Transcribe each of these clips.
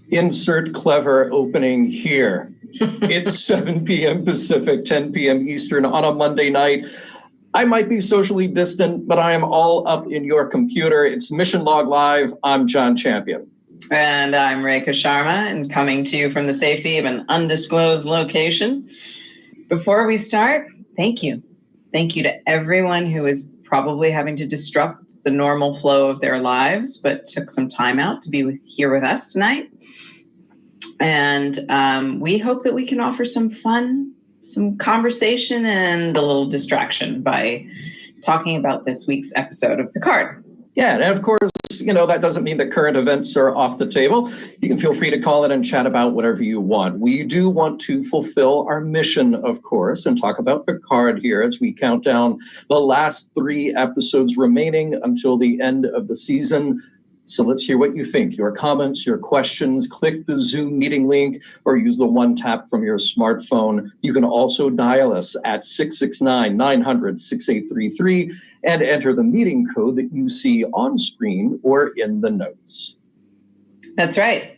Insert clever opening here. It's 7 p.m. Pacific, 10 p.m. Eastern on a Monday night. I might be socially distant, but I am all up in your computer. It's Mission Log Live. I'm John Champion. And I'm Rekha Sharma, and coming to you from the safety of an undisclosed location. Before we start, thank you. Thank you to everyone who is probably having to disrupt the normal flow of their lives, but took some time out to be here with us tonight. And we hope that we can offer some fun, some conversation, and a little distraction by talking about this week's episode of Picard. Yeah, and of course, that doesn't mean that current events are off the table. You can feel free to call in and chat about whatever you want. We do want to fulfill our mission, of course, and talk about Picard here as we count down the last 3 episodes remaining until the end of the season. So let's hear what you think. Your comments, your questions, click the Zoom meeting link or use the one tap from your smartphone. You can also dial us at 669-900-6833 and enter the meeting code that you see on screen or in the notes. That's right.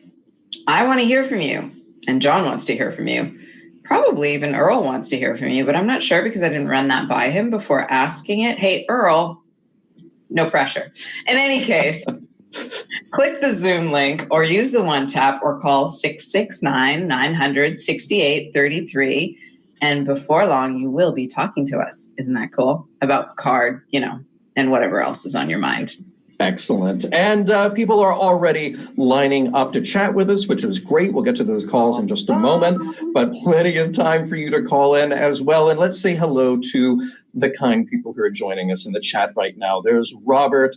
I want to hear from you, and John wants to hear from you. Probably even Earl wants to hear from you, but I'm not sure because I didn't run that by him before asking it. Hey, Earl, no pressure. In any case, click the Zoom link or use the one tap or call 669-900-6833. And before long, you will be talking to us. Isn't that cool? About Picard, and whatever else is on your mind. Excellent. And people are already lining up to chat with us, which is great. We'll get to those calls in just a moment, but plenty of time for you to call in as well. And let's say hello to the kind people who are joining us in the chat right now. There's Robert,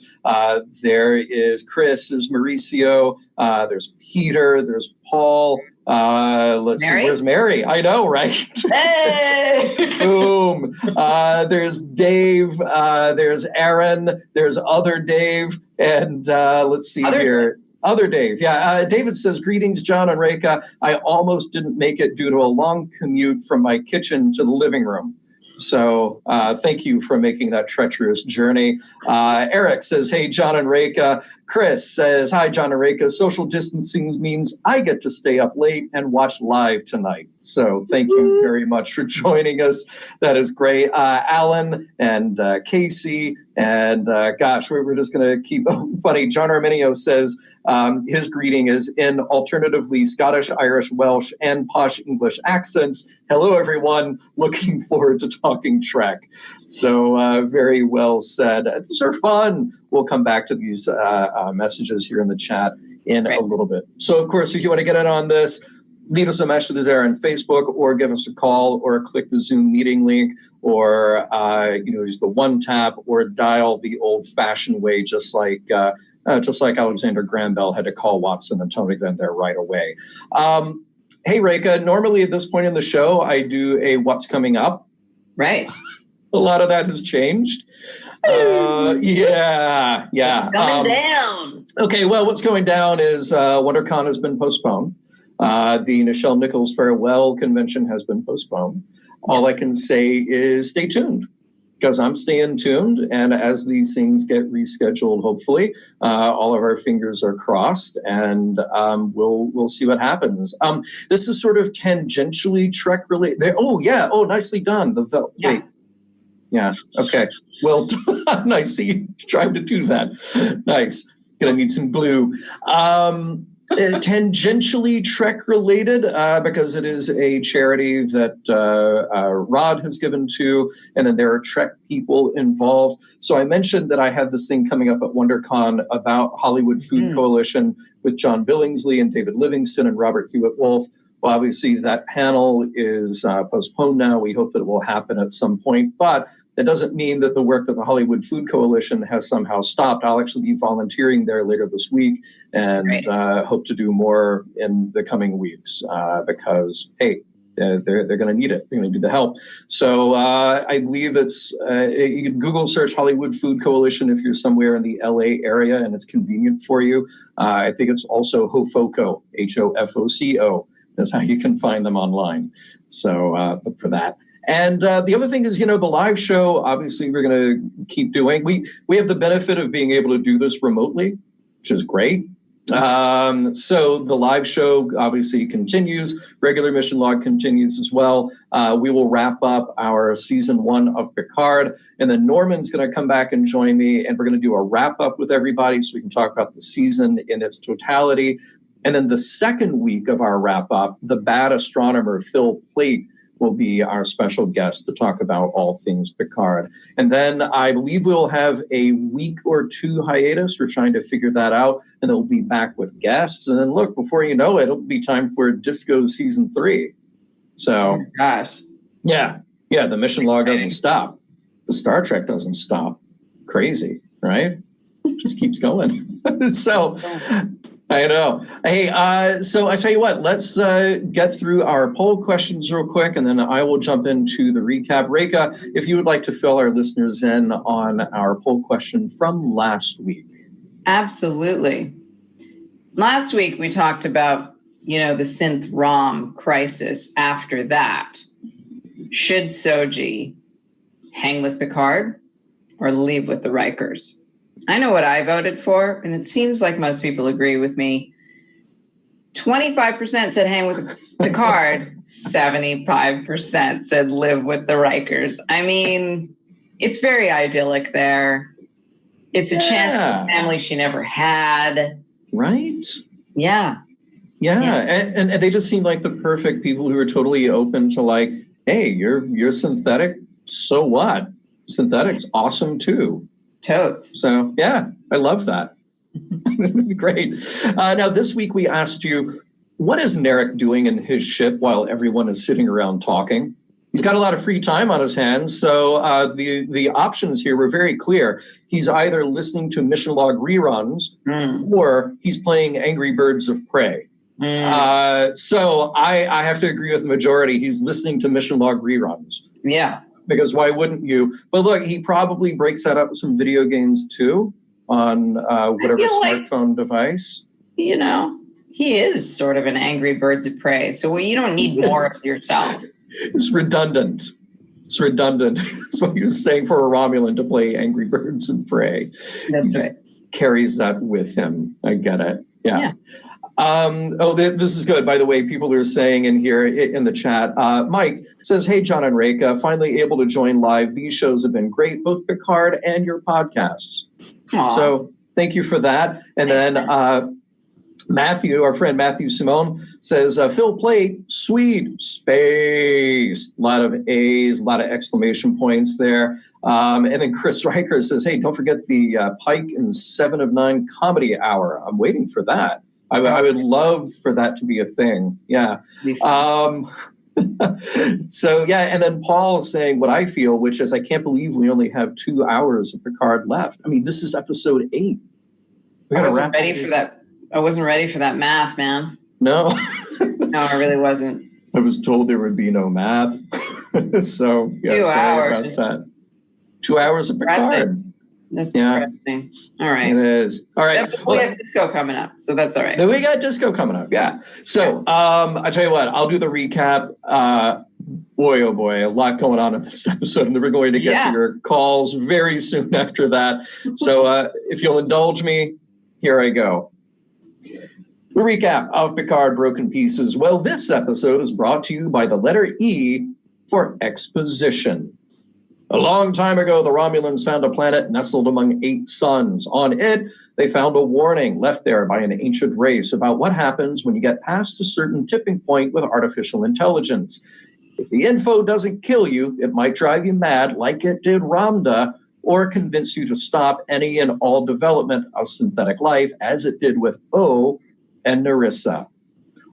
there is Chris, there's Mauricio, there's Peter, there's Paul. Let's see, where's Mary? I know, right? Hey! Boom. There's Dave, there's Aaron, there's other Dave, and let's see here. Other Dave, yeah. David says, greetings, John and Rekha. I almost didn't make it due to a long commute from my kitchen to the living room. So thank you for making that treacherous journey. Eric says, hey, John and Rekha. Chris says, hi, John and Rekha. Social distancing means I get to stay up late and watch live tonight. So thank you very much for joining us. That is great. Alan and Casey and gosh, we're just going to keep funny. John Arminio says his greeting is in alternatively Scottish, Irish, Welsh, and posh English accents. Hello, everyone. Looking forward to talking Trek. So very well said. These are fun. We'll come back to these messages here in the chat in a little bit. So, of course, if you want to get in on this, leave us a message there on Facebook or give us a call or click the Zoom meeting link or use the one tap or dial the old-fashioned way, just like Alexander Graham Bell had to call Watson and Tony Glenn there right away. Hey, Rekha, normally at this point in the show, I do a what's coming up. Right. A lot of that has changed. Yeah. It's coming down. Okay, well, what's going down is WonderCon has been postponed. The Nichelle Nichols Farewell Convention has been postponed. All I can say is stay tuned, because I'm staying tuned. And as these things get rescheduled, hopefully, all of our fingers are crossed, and we'll see what happens. This is sort of tangentially Trek related. Oh, yeah. Oh, nicely done. Wait. Yeah. Okay. Well done. I see you trying to do that. Nice. Gonna need some glue. Tangentially Trek related because it is a charity that Rod has given to, and then there are Trek people involved. So I mentioned that I had this thing coming up at WonderCon about Hollywood Food Coalition with John Billingsley and David Livingston and Robert Hewitt-Wolf. Well, obviously that panel is postponed now. We hope that it will happen at some point, but that doesn't mean that the work that the Hollywood Food Coalition has somehow stopped. I'll actually be volunteering there later this week and hope to do more in the coming weeks because, hey, they're going to need it. They're going to need the help. So I believe it's, you can Google search Hollywood Food Coalition if you're somewhere in the LA area and it's convenient for you. I think it's also HOFOCO, HOFOCO. That's how you can find them online. So look for that. And the other thing is, the live show, obviously, we're going to keep doing. We have the benefit of being able to do this remotely, which is great. So the live show obviously continues. Regular mission log continues as well. We will wrap up our season 1 of Picard, and then Norman's going to come back and join me, and we're going to do a wrap up with everybody so we can talk about the season in its totality. And then the second week of our wrap up, the bad astronomer Phil Plait will be our special guest to talk about all things Picard. And then I believe we'll have a week or 2 hiatus. We're trying to figure that out. And then we'll be back with guests. And then look, before you know it, it'll be time for Disco season 3. So, oh gosh. Yeah, the mission log doesn't stop. The Star Trek doesn't stop. Crazy, right? It just keeps going. So I know. Hey, so I tell you what, let's get through our poll questions real quick, and then I will jump into the recap. Rekha, if you would like to fill our listeners in on our poll question from last week. Absolutely. Last week, we talked about, the synth ROM crisis. After that, should Soji hang with Picard or leave with the Rikers? I know what I voted for, and it seems like most people agree with me. 25% said hang with Picard, 75% said live with the Rikers. I mean, it's very idyllic there. It's a chance for a family she never had. Right? Yeah. And they just seem like the perfect people who are totally open to like, hey, you're synthetic, so what? Synthetic's awesome too. Totes. So, yeah, I love that. Great. Now, this week we asked you, what is Narek doing in his ship while everyone is sitting around talking? He's got a lot of free time on his hands, so the options here were very clear. He's either listening to mission log reruns or he's playing Angry Birds of Prey. So I have to agree with the majority. He's listening to mission log reruns. Yeah. Because why wouldn't you? But look, he probably breaks that up with some video games too on whatever smartphone device. He is sort of an Angry Birds of Prey. So you don't need more of yourself. It's redundant. It's what he was saying for a Romulan to play Angry Birds of Prey. That's he just carries that with him. I get it. Yeah. This is good. By the way, people are saying in here in the chat, Mike says, hey, John and Rekha, finally able to join live. These shows have been great, both Picard and your podcasts. Aww. So thank you for that. And then Matthew, our friend Matthew Simone, says, Phil Plait, sweet, space. A lot of A's, a lot of exclamation points there. And then Chris Riker says, hey, don't forget the Pike and 7 of 9 comedy hour. I'm waiting for that. I would love for that to be a thing. Yeah. So, yeah. And then Paul is saying what I feel, which is I can't believe we only have 2 hours of Picard left. I mean, this is episode 8. I wasn't ready for that. I wasn't ready for that math, man. No. No, I really wasn't. I was told there would be no math. So, yeah, 2 sorry hours. about that. 2 hours of Picard. That's depressing. All right. It is. All right. Yeah, we have disco coming up, so that's all right. Then we got disco coming up. Yeah. So I tell you what, I'll do the recap. Boy, oh boy, a lot going on in this episode, and then we're going to get to your calls very soon after that. So if you'll indulge me, here I go. The recap of Picard Broken Pieces. Well, this episode is brought to you by the letter E for exposition. A long time ago, the Romulans found a planet nestled among 8 suns. On it, they found a warning left there by an ancient race about what happens when you get past a certain tipping point with artificial intelligence. If the info doesn't kill you, it might drive you mad like it did Ramda, or convince you to stop any and all development of synthetic life, as it did with O and Narissa.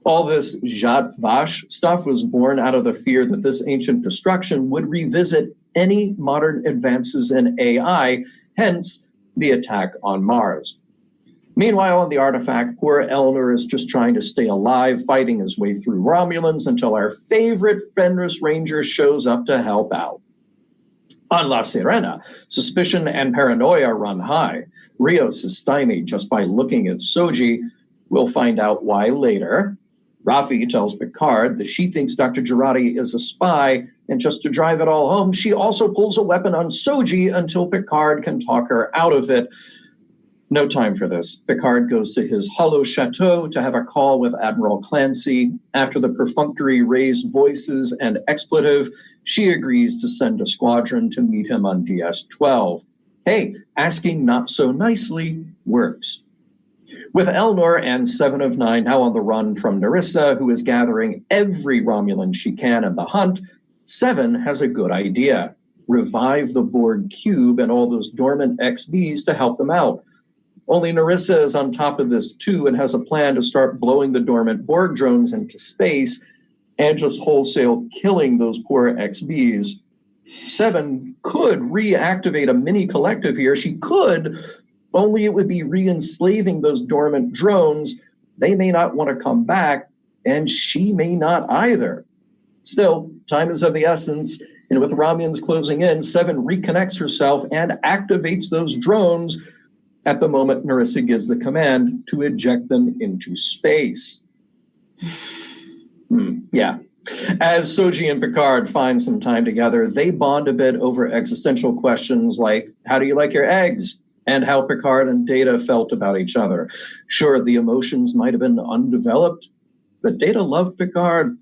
All this Jat Vash stuff was born out of the fear that this ancient destruction would revisit any modern advances in AI, hence the attack on Mars. Meanwhile, on the artifact, poor Eleanor is just trying to stay alive, fighting his way through Romulans until our favorite Fenris Ranger shows up to help out. On La Sirena, suspicion and paranoia run high. Rios is stymied just by looking at Soji. We'll find out why later. Rafi tells Picard that she thinks Dr. Jurati is a spy, and just to drive it all home, she also pulls a weapon on Soji until Picard can talk her out of it. No time for this. Picard goes to his hollow chateau to have a call with Admiral Clancy. After the perfunctory raised voices and expletive, she agrees to send a squadron to meet him on DS-12. Hey, asking not so nicely works. With Elnor and Seven of Nine now on the run from Narissa, who is gathering every Romulan she can in the hunt, Seven has a good idea. Revive the Borg cube and all those dormant XBs to help them out. Only Narissa is on top of this too and has a plan to start blowing the dormant Borg drones into space and just wholesale killing those poor XBs. Seven could reactivate a mini collective here. She could, only it would be re-enslaving those dormant drones. They may not want to come back, and she may not either. Still, time is of the essence, and with Romulans closing in, Seven reconnects herself and activates those drones at the moment Narissa gives the command to eject them into space. Yeah. As Soji and Picard find some time together, they bond a bit over existential questions like, how do you like your eggs? And how Picard and Data felt about each other. Sure, the emotions might have been undeveloped, but Data loved Picard.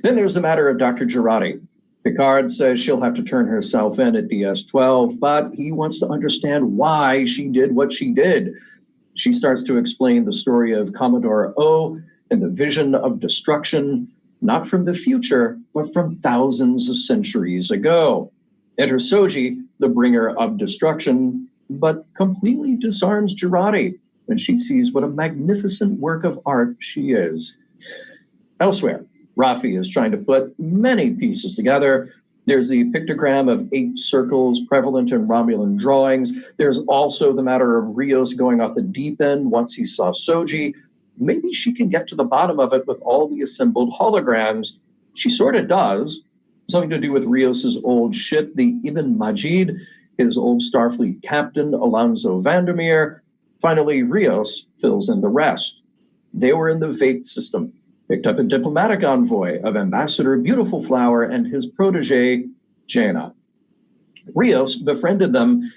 Then there's the matter of Dr. Jurati. Picard says she'll have to turn herself in at DS-12, but he wants to understand why she did what she did. She starts to explain the story of Commodore O and the vision of destruction, not from the future, but from thousands of centuries ago. Enter Soji, the bringer of destruction, but completely disarms Jurati when she sees what a magnificent work of art she is. Elsewhere, Raffi is trying to put many pieces together. There's the pictogram of 8 circles prevalent in Romulan drawings. There's also the matter of Rios going off the deep end once he saw Soji. Maybe she can get to the bottom of it with all the assembled holograms. She sort of does. Something to do with Rios's old ship, the Ibn Majid, his old Starfleet captain, Alonso Vandermeer. Finally, Rios fills in the rest. They were in the Vate system, picked up a diplomatic envoy of Ambassador Beautiful Flower and his protege, Jaina. Rios befriended them,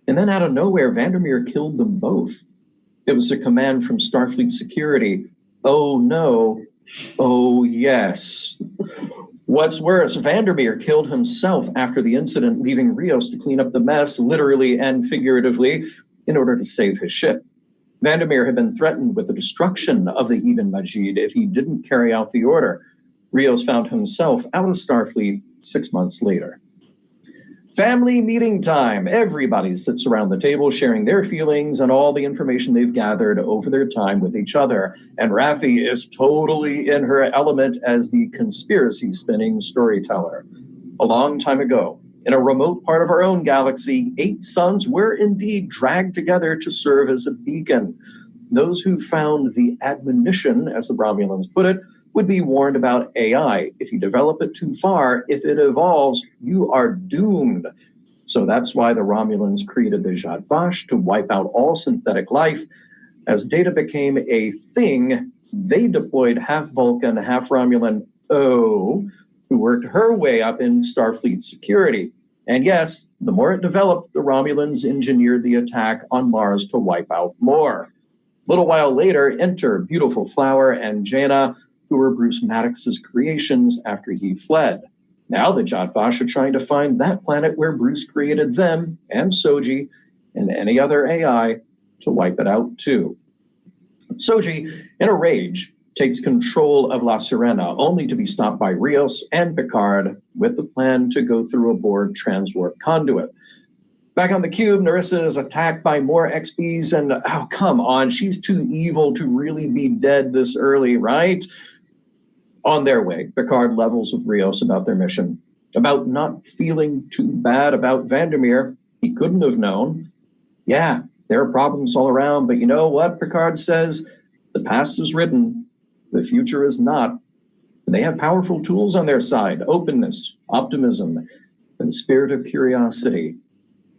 and then out of nowhere, Vandermeer killed them both. It was a command from Starfleet security. Oh no, oh yes. What's worse, Vandermeer killed himself after the incident, leaving Rios to clean up the mess, literally and figuratively, in order to save his ship. Vandermeer had been threatened with the destruction of the Ibn Majid if he didn't carry out the order. Rios found himself out of Starfleet 6 months later. Family meeting time. Everybody sits around the table sharing their feelings and all the information they've gathered over their time with each other. And Raffi is totally in her element as the conspiracy spinning storyteller. A long time ago, in a remote part of our own galaxy, 8 suns were indeed dragged together to serve as a beacon. Those who found the admonition, as the Romulans put it, would be warned about AI. If you develop it too far, if it evolves, you are doomed. So that's why the Romulans created the Zhat Vash to wipe out all synthetic life. As Data became a thing, they deployed half Vulcan, half Romulan O, who worked her way up in Starfleet security. And yes, the more it developed, the Romulans engineered the attack on Mars to wipe out more. A little while later, enter Beautiful Flower and Jaina, who were Bruce Maddox's creations after he fled. Now the Zhat Vash are trying to find that planet where Bruce created them and Soji and any other AI to wipe it out too. Soji, in a rage, takes control of La Sirena, only to be stopped by Rios and Picard with the plan to go through a Borg transwarp conduit. Back on the cube, Narissa is attacked by more XBs, and oh, come on, she's too evil to really be dead this early, right? On their way, Picard levels with Rios about their mission, about not feeling too bad about Vandermeer. He couldn't have known. Yeah, there are problems all around, but you know what, Picard says? The past is written, the future is not. And they have powerful tools on their side, openness, optimism, and the spirit of curiosity.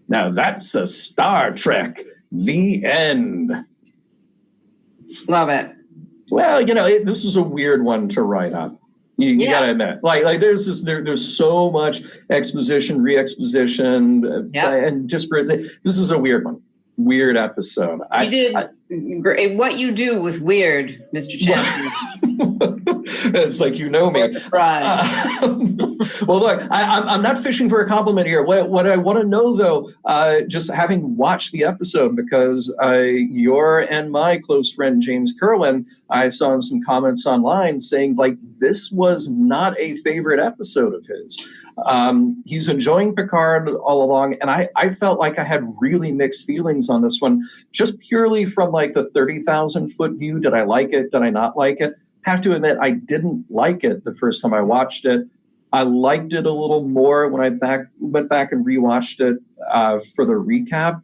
Now that's a Star Trek. The end. Love it. Well, you know, this is a weird one to write up. You gotta admit, like there's so much exposition, re-exposition, and disparate. This is a weird one. weird episode. You did great. What you do with weird, Mr. Champion. It's like, you know me. Right. Well, look, I'm not fishing for a compliment here. What I want to know, though, just having watched the episode, because your and my close friend James Kerwin, I saw in some comments online saying, like, this was not a favorite episode of his. He's enjoying Picard all along, and I felt like I had really mixed feelings on this one, just purely from like the 30,000 foot view. Did I like it? Did I not like it? Have to admit, I didn't like it the first time I watched it. I liked it a little more when I went back and rewatched it for the recap.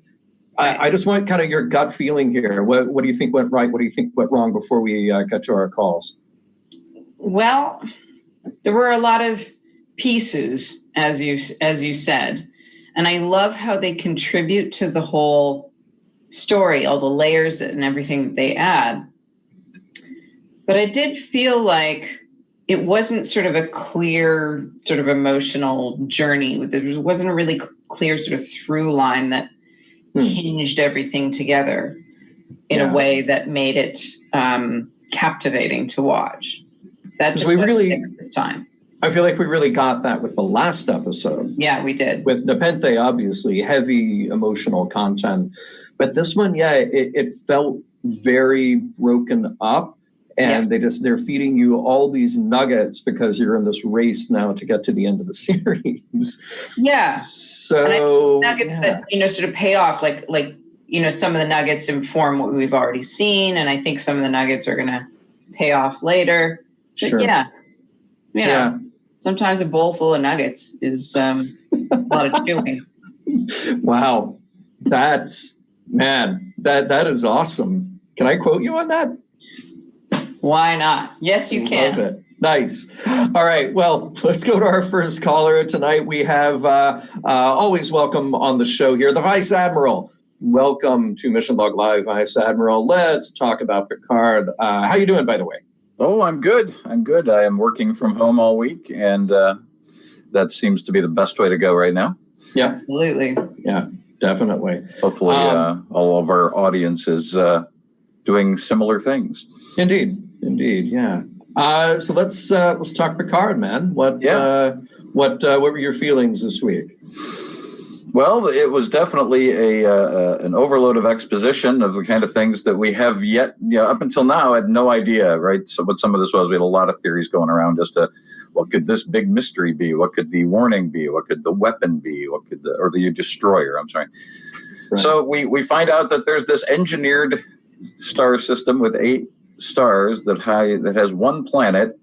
I just want kind of your gut feeling here. What do you think went right? What do you think went wrong before we got to our calls? Well, there were a lot of pieces, as you said, and I love how they contribute to the whole story, all the layers and everything that they add. But I did feel like it wasn't sort of a clear sort of emotional journey. There wasn't a really clear sort of through line that hinged everything together in a way that made it captivating to watch. That just wasn't there this time. I feel like we really got that with the last episode. Yeah, we did. With Nepenthe, obviously, heavy emotional content. But this one, it felt very broken up. And they're feeding you all these nuggets because you're in this race now to get to the end of the series. Yeah. So nuggets that, sort of pay off, like, some of the nuggets inform what we've already seen. And I think some of the nuggets are going to pay off later. But sure. Sometimes a bowl full of nuggets is a lot of chewing. Wow. That is awesome. Can I quote you on that? Why not? Yes, you can. Love it. Nice. All right. Well, let's go to our first caller tonight. We have always welcome on the show here, the Vice Admiral. Welcome to Mission Log Live, Vice Admiral. Let's talk about Picard. How you doing, by the way? Oh, I'm good. I am working from home all week, and that seems to be the best way to go right now. Yeah, absolutely. Yeah, definitely. Hopefully, all of our audience is doing similar things. Indeed, yeah. So let's talk Picard, man. What were your feelings this week? Well, it was definitely an overload of exposition of the kind of things that we have yet, up until now, I had no idea, right? So what some of this was, we had a lot of theories going around as to what could this big mystery be? What could the warning be? What could the weapon be? What could the destroyer? I'm sorry. Right. So we find out that there's this engineered star system with 8 stars that has one planet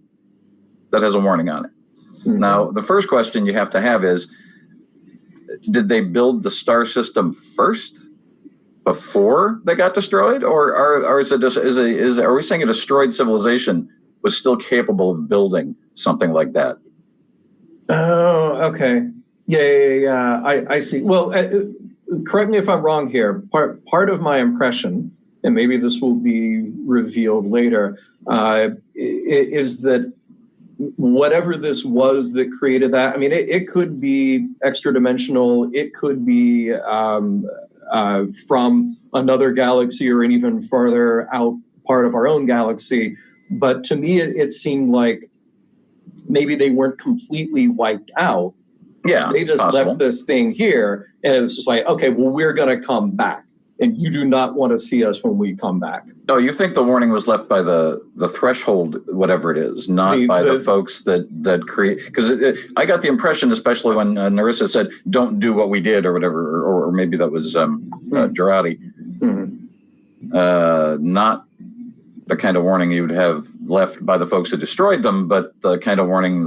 that has a warning on it. Mm-hmm. Now, the first question you have to have is, did they build the star system first before they got destroyed, or are we saying a destroyed civilization was still capable of building something like that? Oh, okay. Yeah. I see. Well, correct me if I'm wrong here. Part of my impression, and maybe this will be revealed later, is that whatever this was that created that, I mean, it could be extra dimensional. It could be from another galaxy or an even farther out part of our own galaxy. But to me, it seemed like maybe they weren't completely wiped out. Yeah, they just left this thing here, and it was just like, okay, well, we're going to come back, and you do not want to see us when we come back. Oh, you think the warning was left by the threshold, whatever it is, not by the folks that create? Because I got the impression, especially when Narissa said, "Don't do what we did," or whatever, or maybe that was Girardi. Mm-hmm. Not the kind of warning you would have left by the folks who destroyed them, but the kind of warning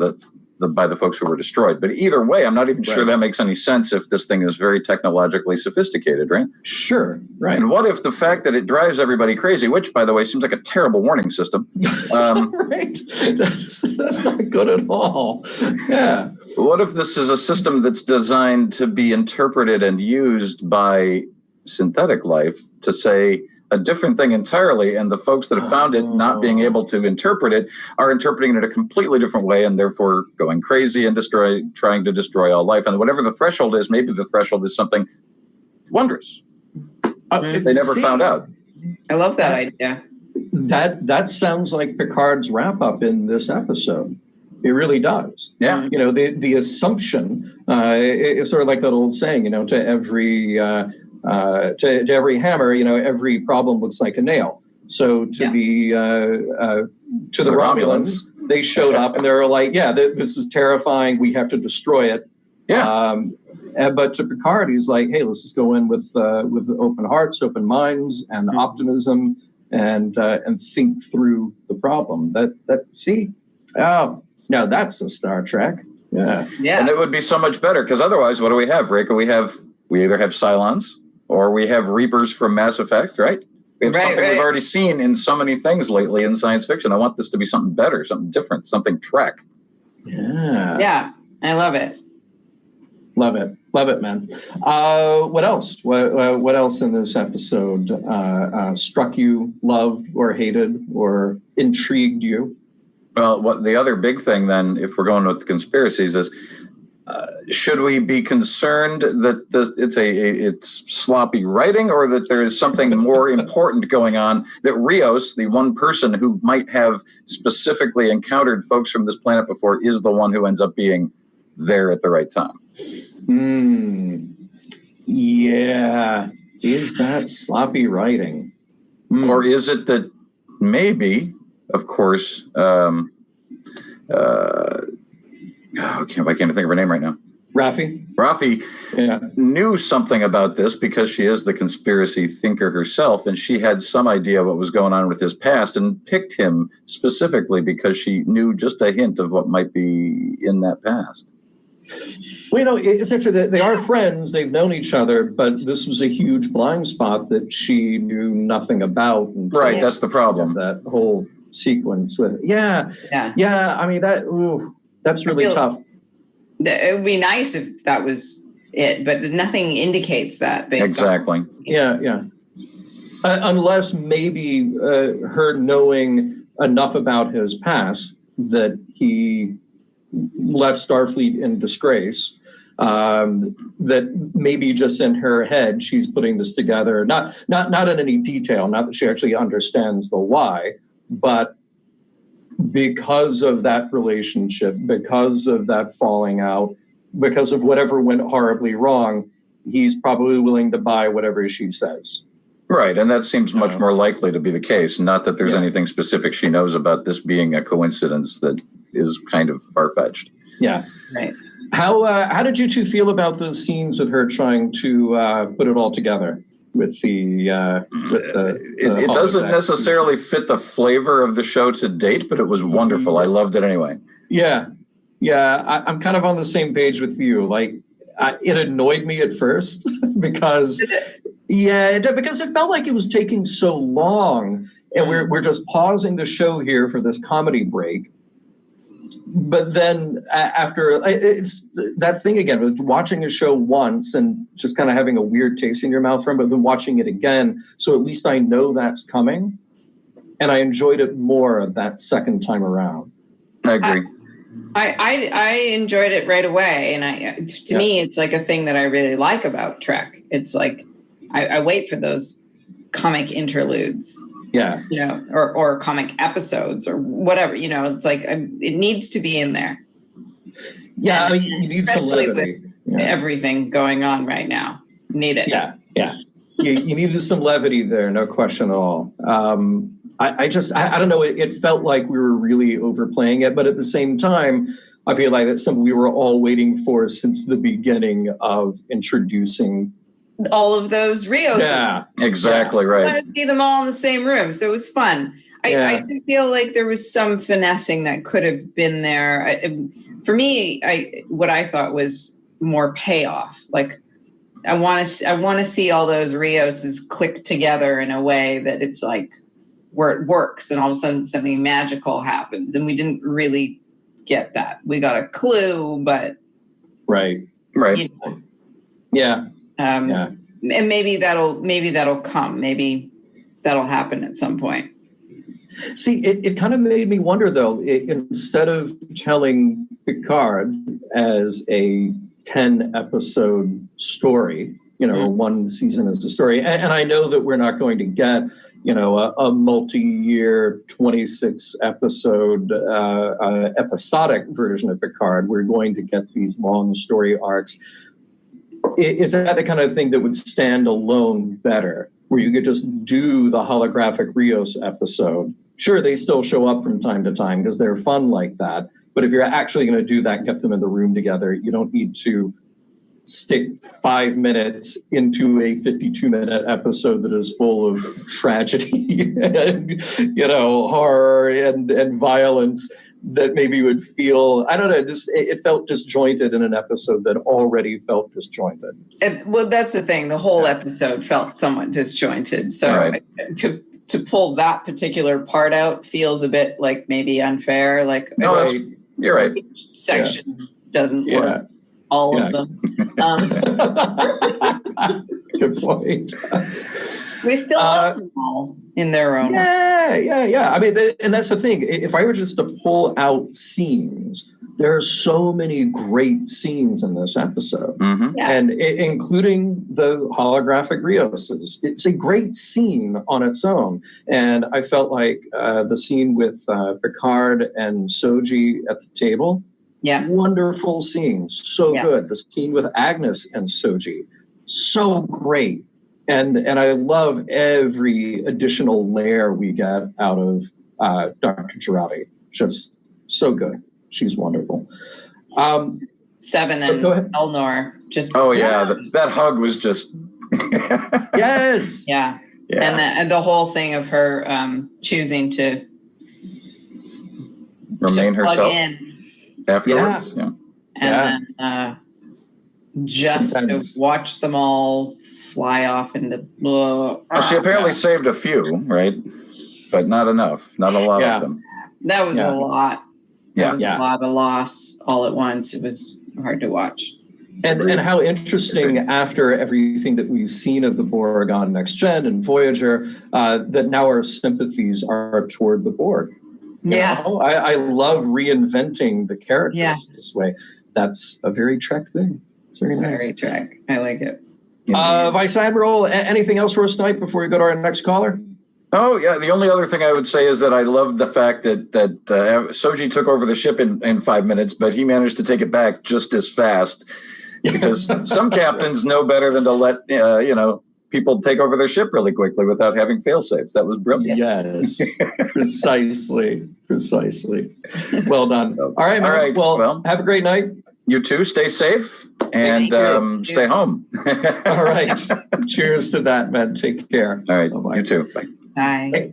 by the folks who were destroyed. But either way, I'm not even sure that makes any sense if this thing is very technologically sophisticated, right? Sure, right. And what if the fact that it drives everybody crazy, which, by the way, seems like a terrible warning system. Right. That's not good at all. Yeah. What if this is a system that's designed to be interpreted and used by synthetic life to say a different thing entirely, and the folks that have found it not being able to interpret it are interpreting it in a completely different way, and therefore going crazy and trying to destroy all life. And whatever the threshold is, maybe the threshold is something wondrous. They never found out. I love that idea. That sounds like Picard's wrap up in this episode. It really does. Yeah. You know, the assumption is sort of like that old saying, you know, to every hammer, you know, every problem looks like a nail. So to the Romulans, they showed up and they were like, yeah, this is terrifying. We have to destroy it. Yeah. But to Picard, he's like, hey, let's just go in with open hearts, open minds, and optimism, and think through the problem. Now that's a Star Trek. Yeah. And it would be so much better, because otherwise, what do we have, Rekha? We either have Cylons or we have Reapers from Mass Effect, right? We have something we've already seen in so many things lately in science fiction. I want this to be something better, something different, something Trek. Yeah. Yeah, I love it. Love it, man. What else? What else in this episode struck you, loved, or hated, or intrigued you? Well, what the other big thing then, if we're going with the conspiracies, is should we be concerned that it's sloppy writing, or that there is something more important going on, that Rios, the one person who might have specifically encountered folks from this planet before, is the one who ends up being there at the right time? Yeah. Is that sloppy writing? Or is it that maybe, of course, I can't think of her name right now. Rafi knew something about this because she is the conspiracy thinker herself, and she had some idea what was going on with his past and picked him specifically because she knew just a hint of what might be in that past. Well, you know, essentially they are friends. They've known each other, but this was a huge blind spot that she knew nothing about. Right, that's the problem. That whole sequence with Yeah. I mean, that's really tough. It would be nice if that was it, but nothing indicates that. Exactly. Yeah. Unless maybe her knowing enough about his past that he left Starfleet in disgrace, that maybe just in her head she's putting this together, not in any detail, not that she actually understands the why, but because of that relationship, because of that falling out, because of whatever went horribly wrong, he's probably willing to buy whatever she says. Right, and that seems much more likely to be the case. Not that there's anything specific she knows about this being a coincidence that is kind of far-fetched. Yeah. Right. How did you two feel about those scenes with her trying to put it all together? It doesn't necessarily fit the flavor of the show to date, but it was wonderful. I loved it anyway. Yeah. I'm kind of on the same page with you. Like, it annoyed me at first because it felt like it was taking so long, and we're just pausing the show here for this comedy break. But then after, it's that thing again, watching a show once and just kind of having a weird taste in your mouth from it, but then watching it again, so at least I know that's coming, and I enjoyed it more that second time around. I agree. I enjoyed it right away, and to me, it's like a thing that I really like about Trek. It's like I wait for those comic interludes. Yeah. You know, or comic episodes or whatever, you know, it's like it needs to be in there. Yeah, I mean, you need some levity. Everything going on right now. Need it. Yeah. You needed some levity there, no question at all. I don't know, it felt like we were really overplaying it, but at the same time, I feel like it's something we were all waiting for since the beginning of introducing all of those Rios. Yeah, exactly right. I wanted to see them all in the same room, so it was fun. I did feel like there was some finessing that could have been there. For me, what I thought was more payoff. Like, I want to see all those Rioses click together in a way that it's like where it works, and all of a sudden something magical happens, and we didn't really get that. We got a clue, but right. You know, yeah. And maybe that'll come. Maybe that'll happen at some point. See, it kind of made me wonder, though, instead of telling Picard as a 10-episode story, one season as a story. And I know that we're not going to get, a multi-year 26 episode episodic version of Picard. We're going to get these long story arcs. Is that the kind of thing that would stand alone better, where you could just do the holographic Rios episode? Sure, they still show up from time to time because they're fun like that. But if you're actually going to do that, get them in the room together, you don't need to stick 5 minutes into a 52-minute episode that is full of tragedy and, horror and violence that maybe you would feel, I don't know, it felt disjointed in an episode that already felt disjointed. Well, that's the thing. The whole episode felt somewhat disjointed. So right. to pull that particular part out feels a bit like maybe unfair. Like, no, you're right. Each section doesn't work. All of them. Good point. We still love them all in their own. Yeah. I mean, and that's the thing. If I were just to pull out scenes, there are so many great scenes in this episode, and including the holographic Rioses. It's a great scene on its own, and I felt like the scene with Picard and Soji at the table. Yeah, wonderful scene, so good. The scene with Agnes and Soji, so great. And I love every additional layer we get out of Dr. Girardi. Just so good. She's wonderful. Seven and Elnor just. Oh yeah, that hug was just. Yes. Yeah. And the whole thing of her choosing to remain herself afterwards. And then just to watch them all fly off into. Well, she apparently saved a few, right? But not enough. Not a lot of them. That was a lot. Yeah. That was a lot of loss all at once. It was hard to watch. And how interesting, after everything that we've seen of the Borg on Next Gen and Voyager, that now our sympathies are toward the Borg. I love reinventing the characters this way. That's a very Trek thing. It's very nice. Very Trek. I like it. Vice Admiral, anything else for us tonight before we go to our next caller? Oh, yeah. The only other thing I would say is that I love the fact that Soji took over the ship in 5 minutes, but he managed to take it back just as fast. Because some captains know better than to let, people take over their ship really quickly without having fail-safes. That was brilliant. Yes, precisely. Well done. All right, man. All right. Well, have a great night. You too. Stay safe and stay home. All right. Cheers to that, man. Take care. All right. Bye-bye. You too. Bye.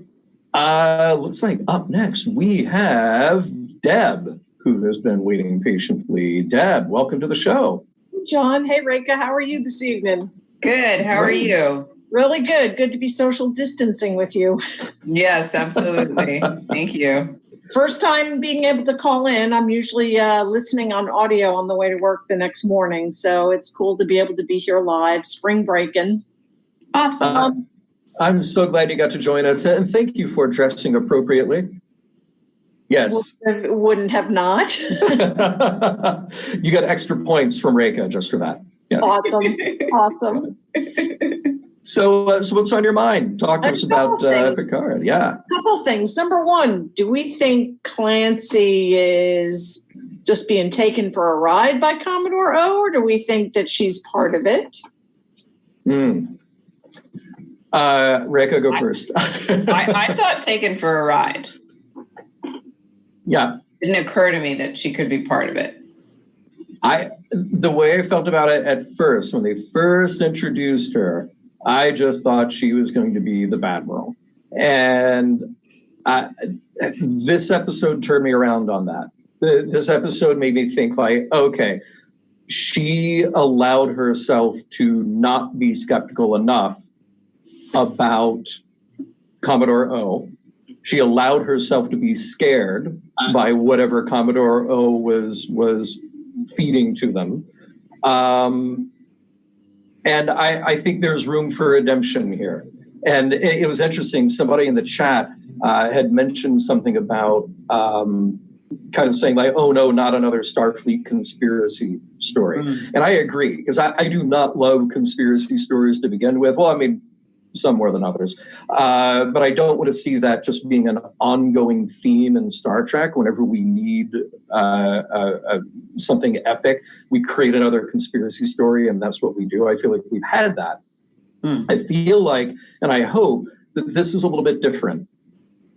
Bye. Looks like up next we have Deb, who has been waiting patiently. Deb, welcome to the show. John. Hey, Rekha. How are you this evening? Good. How are you? Really good. Good to be social distancing with you. Yes, absolutely. Thank you. First time being able to call in. I'm usually listening on audio on the way to work the next morning. So it's cool to be able to be here live, spring breaking. Awesome. I'm so glad you got to join us. And thank you for dressing appropriately. Yes. Wouldn't have not. You got extra points from Rekha just for that. Yes. Awesome. So what's on your mind? Talk to us about Picard. Yeah. A couple things. Number one, do we think Clancy is just being taken for a ride by Commodore O, or do we think that she's part of it? Rekha, go first. I thought taken for a ride. Yeah. It didn't occur to me that she could be part of it. The way I felt about it at first, when they first introduced her, I just thought she was going to be the Admiral. And this episode turned me around on that. This episode made me think like, okay, she allowed herself to not be skeptical enough about Commodore O. She allowed herself to be scared by whatever Commodore O was feeding to them. And I think there's room for redemption here. And it was interesting. Somebody in the chat had mentioned something about kind of saying like, oh no, not another Starfleet conspiracy story. And I agree, because I do not love conspiracy stories to begin with. Well, I mean, some more than others. But I don't want to see that just being an ongoing theme in Star Trek. Whenever we need something epic, we create another conspiracy story, and that's what we do. I feel like we've had that. I feel like, and I hope, that this is a little bit different,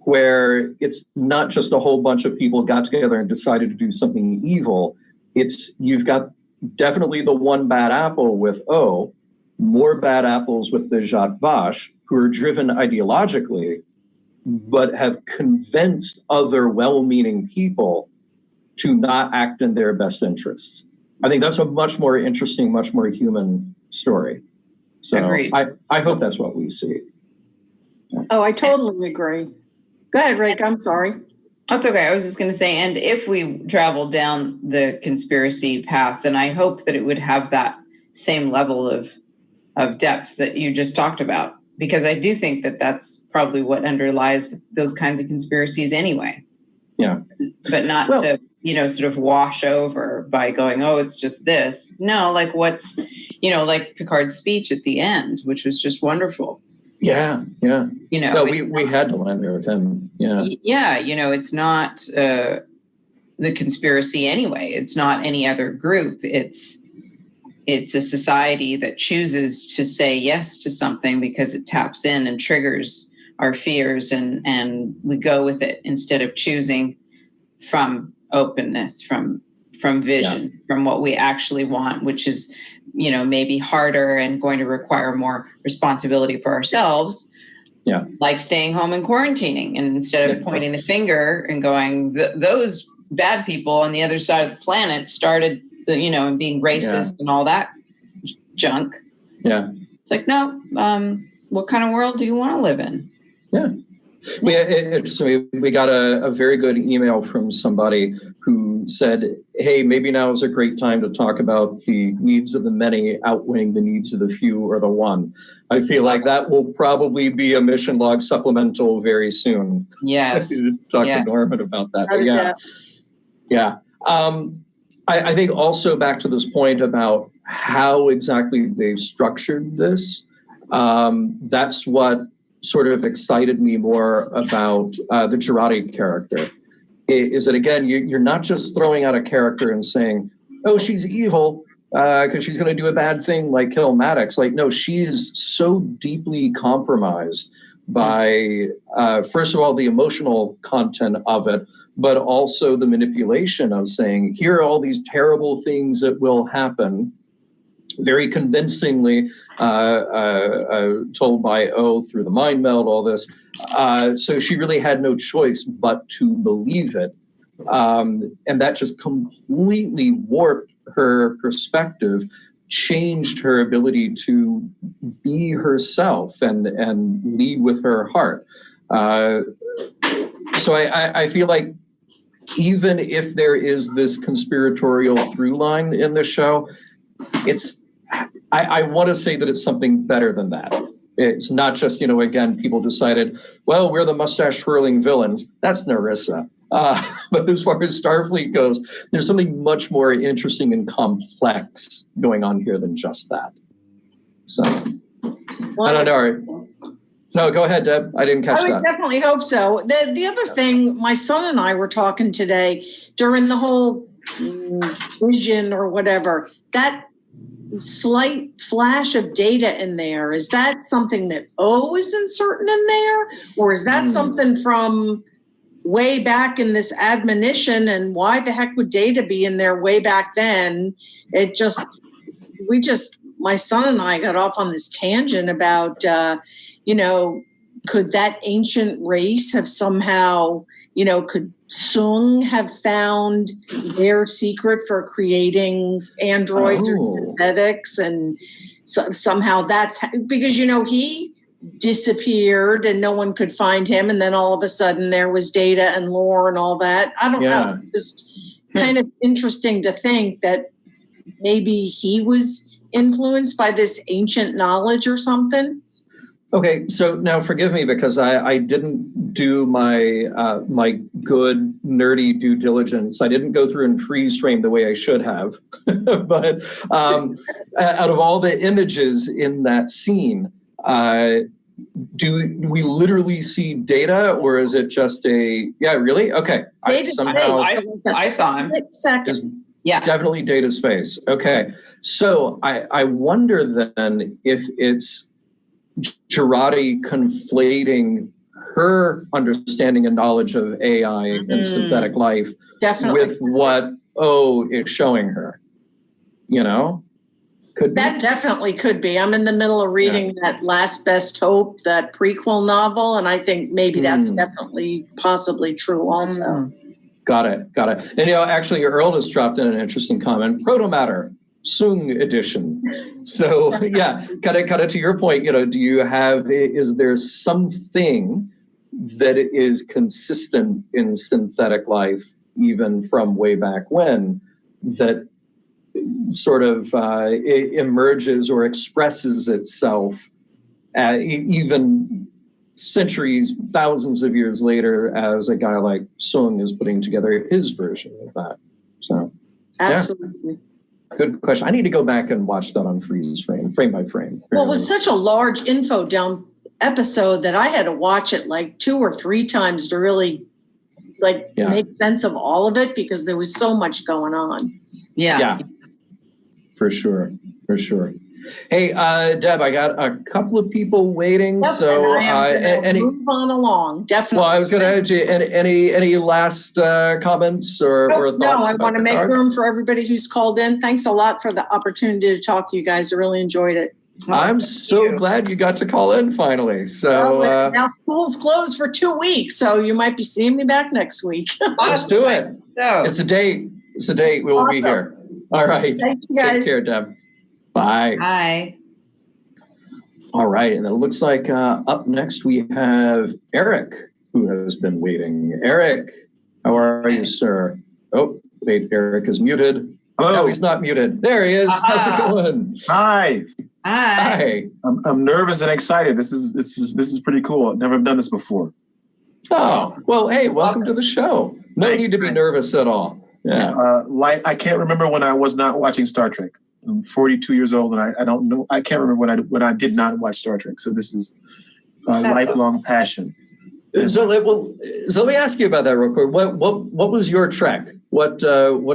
where it's not just a whole bunch of people got together and decided to do something evil. It's, you've got definitely the one bad apple with O, more bad apples with the Jacques Vache, who are driven ideologically, but have convinced other well-meaning people to not act in their best interests. I think that's a much more interesting, much more human story. So I hope that's what we see. Oh, I totally agree. Go ahead, Rick. I'm sorry. That's okay. I was just going to say, and if we travel down the conspiracy path, then I hope that it would have that same level of depth that you just talked about, because I do think that that's probably what underlies those kinds of conspiracies anyway. Yeah. But not to, sort of wash over by going, oh, it's just this. No, like what's, like Picard's speech at the end, which was just wonderful. Yeah. No, we had to land there with him. Yeah. Yeah. It's not the conspiracy anyway. It's not any other group. It's a society that chooses to say yes to something because it taps in and triggers our fears, and we go with it instead of choosing from openness, from vision, from what we actually want, which is, maybe harder and going to require more responsibility for ourselves. Yeah. Like staying home and quarantining, and instead of pointing the finger and going, those bad people on the other side of the planet started, and being racist and all that junk. Yeah. It's like, no, what kind of world do you want to live in? Yeah. We got a very good email from somebody who said, hey, maybe now is a great time to talk about the needs of the many outweighing the needs of the few or the one. I feel like that will probably be a mission log supplemental very soon. Yes. Talk to Norman about that. But yeah. I think also back to this point about how exactly they've structured this, that's what sort of excited me more about the Jurati character. Is that, again, you're not just throwing out a character and saying, oh, she's evil because she's going to do a bad thing like kill Maddox. Like, no, she is so deeply compromised by, first of all, the emotional content of it, but also the manipulation of saying, here are all these terrible things that will happen, very convincingly told by O through the mind meld, all this. So she really had no choice but to believe it. And that just completely warped her perspective, changed her ability to be herself and lead with her heart. So I feel like even if there is this conspiratorial through line in the show, I want to say that it's something better than that. It's not just, again, people decided, well, we're the mustache twirling villains. That's Narissa. But as far as Starfleet goes, there's something much more interesting and complex going on here than just that. So, I don't know. No, go ahead, Deb. I didn't catch that. I would definitely hope so. The other thing, my son and I were talking today during the whole vision or whatever, that slight flash of data in there, is that something that O is inserting in there? Or is that something from way back in this admonition, and why the heck would data be in there way back then? My son and I got off on this tangent about, could that ancient race have somehow, could Sung have found their secret for creating androids or synthetics? And somehow that's because, he disappeared and no one could find him. And then all of a sudden there was data and lore and all that. I don't know. Just kind of interesting to think that maybe he was influenced by this ancient knowledge or something. Okay, so now forgive me because I didn't do my my good nerdy due diligence. I didn't go through and freeze frame the way I should have. But out of all the images in that scene, do we literally see Data, or is it just a really? Okay, I saw him. Yeah, definitely Data's face. Okay, so I wonder then if it's Girardi conflating her understanding and knowledge of AI and synthetic life with what O is showing her. Could that definitely could be. I'm in the middle of reading that Last Best Hope, that prequel novel, and I think maybe that's definitely possibly true also. Got it. And actually, Earl has dropped in an interesting comment. Protomatter. Sung edition. So cut it to your point. Do you have? Is there something that is consistent in synthetic life, even from way back when, that sort of emerges or expresses itself, even centuries, thousands of years later, as a guy like Sung is putting together his version of that? So absolutely. Yeah. Good question. I need to go back and watch that on freeze frame by frame. Well, it was such a large info dump episode that I had to watch it like 2 or 3 times to really make sense of all of it, because there was so much going on. Yeah. For sure. Hey, Deb, I got a couple of people waiting. Yep, so move on along. Definitely. Well, I was going to ask you any last comments or thoughts? No, I want to make room for everybody who's called in. Thanks a lot for the opportunity to talk to you guys. I really enjoyed it. I'm so glad you got to call in finally. So now school's closed for 2 weeks, so you might be seeing me back next week. Let's do it. It's a date. We will be here. All right. Thank you, guys. Take care, Deb. Bye. Bye. All right. And it looks like up next we have Eric, who has been waiting. Eric, how are you, sir? Oh, wait, Eric is muted. Hello. No, he's not muted. There he is. How's it going? Hi. I'm nervous and excited. This is pretty cool. I've never done this before. Oh, well, hey, welcome to the show. No need to be nervous at all. Yeah. I can't remember when I was not watching Star Trek. I'm 42 years old, and I don't know. I can't remember when I did not watch Star Trek. So this is a lifelong passion. So let me ask you about that real quick. What was your Trek? What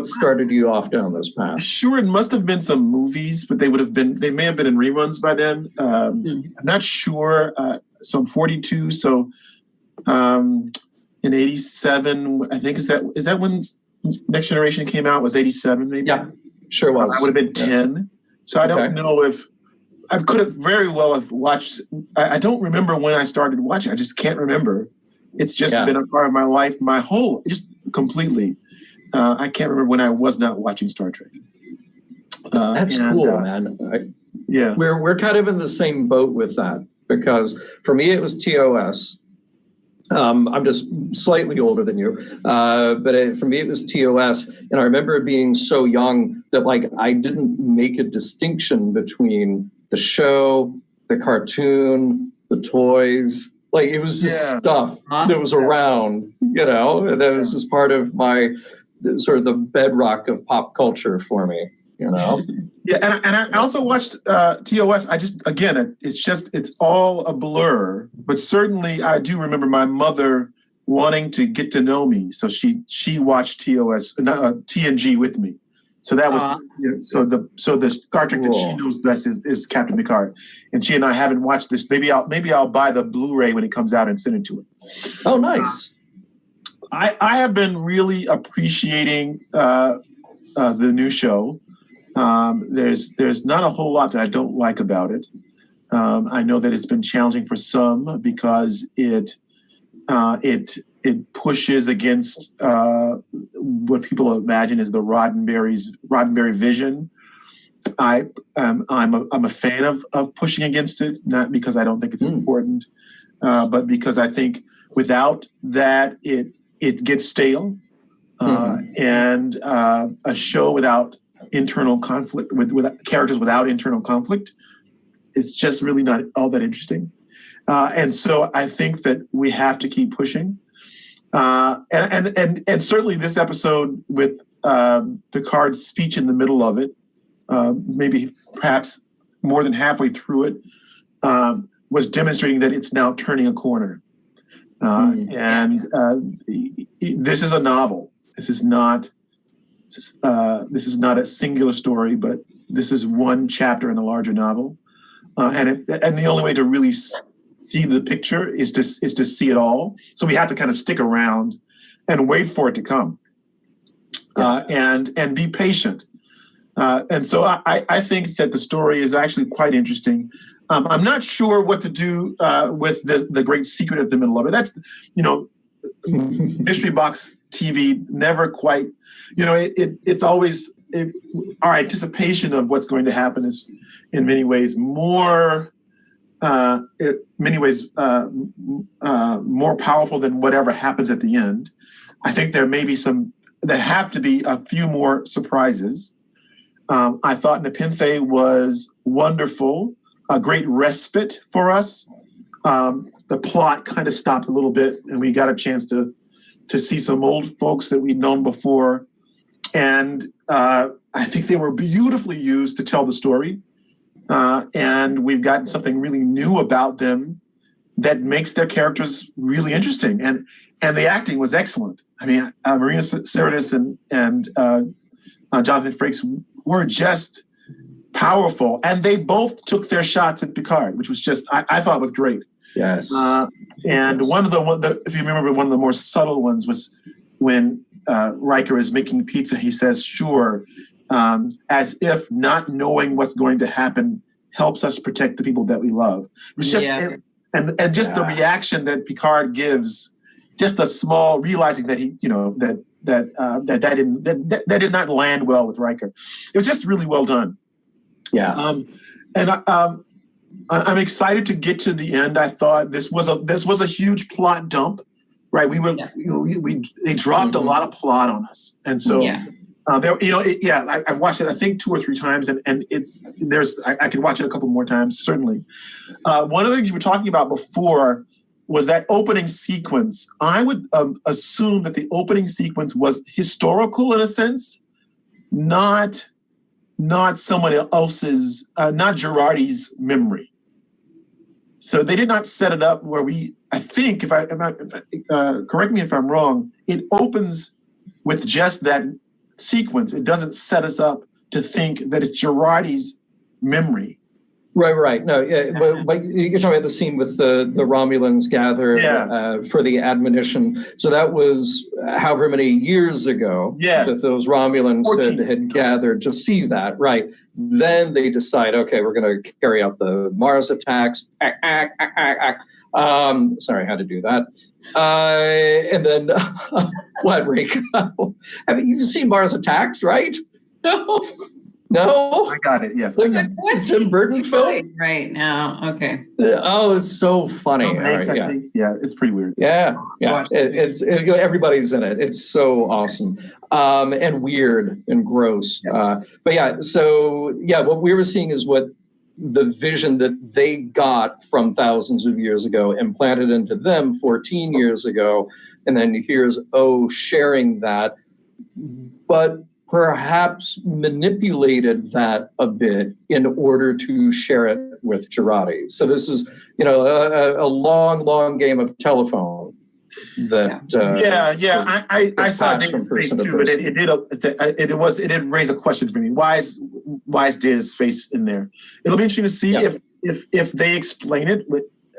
started you off down this path? Sure, it must have been some movies, but they may have been in reruns by then. I'm not sure. So I'm 42. So in 87, I think is that when Next Generation came out? Was 87 maybe? Yeah, sure was. I would have been 10. So I don't know if I could have very well have watched. I don't remember when I started watching. I just can't remember. It's just been a part of my life, just completely. I can't remember when I was not watching Star Trek. That's cool, man. We're kind of in the same boat with that, because for me it was TOS. I'm just slightly older than you, but for me it was TOS, and I remember being so young that I didn't make a distinction between the show, the cartoon, the toys. It was just stuff that was around, and that was just part of my sort of the bedrock of pop culture for me, Yeah, and I also watched TOS. It's all a blur, but certainly I do remember my mother wanting to get to know me, so she watched TNG with me. So that was so the Star Trek that she knows best is Captain Picard, and she and I haven't watched this. Maybe I'll buy the Blu-ray when it comes out and send it to her. Oh, nice. I have been really appreciating the new show. There's not a whole lot that I don't like about it. I know that it's been challenging for some because it pushes against what people imagine is the Roddenberry vision. I'm a fan of pushing against it, not because I don't think it's important, but because I think without that it gets stale, and a show without internal conflict with characters without internal conflict, it's just really not all that interesting. And so I think that we have to keep pushing. And certainly this episode with Picard's speech in the middle of it, maybe perhaps more than halfway through it, was demonstrating that it's now turning a corner. And this is a novel. This is not a singular story, but this is one chapter in a larger novel. And the only way to really see the picture is to see it all. So we have to kind of stick around and wait for it to come, and be patient. And so I think that the story is actually quite interesting. I'm not sure what to do with the great secret at the middle of it. That's, mystery box TV never quite, it's always our anticipation of what's going to happen is in many ways more powerful than whatever happens at the end. I think there have to be a few more surprises. I thought Nepenthe was wonderful, a great respite for us. The plot kind of stopped a little bit, and we got a chance to see some old folks that we'd known before. And I think they were beautifully used to tell the story. And we've gotten something really new about them that makes their characters really interesting. And the acting was excellent. I mean, Marina Sirtis and Jonathan Frakes were just powerful. And they both took their shots at Picard, which was just, I thought was great. Yes. And one of the, if you remember, one of the more subtle ones was when Riker is making pizza, he says, sure, as if not knowing what's going to happen helps us protect the people that we love. It was just, and just the reaction that Picard gives, just a small realizing that he, that did not land well with Riker. It was just really well done. Yeah. I'm excited to get to the end. I thought this was a huge plot dump, right? They dropped a lot of plot on us, and so I've watched it I think 2 or 3 times, and I could watch it a couple more times certainly. One of the things you were talking about before was that opening sequence. I would assume that the opening sequence was historical in a sense, not someone else's, not Girardi's memory. So they did not set it up where I think, correct me if I'm wrong, it opens with just that sequence. It doesn't set us up to think that it's Girardi's memory. Right. No, but you're talking about the scene with the Romulans gathered for the admonition. So that was however many years ago that those Romulans had gathered to see that, right? Then they decide, okay, we're going to carry out the Mars attacks. Sorry, how to do that. And then, what, Rick? Have you seen Mars Attacks, right? No? I got it, yes. It's Tim Burton film? Right now, okay. Oh, it's so funny. Thanks, I think. Yeah, it's pretty weird. Yeah. Everybody's in it. It's so awesome. And weird and gross. What we were seeing is what the vision that they got from thousands of years ago implanted into them 14 years ago. And then here's sharing that. But perhaps manipulated that a bit in order to share it with Girardi. So this is, a long game of telephone. I saw David's face too, but it did raise a question for me. Why is David's face in there? It'll be interesting to see if they explain it.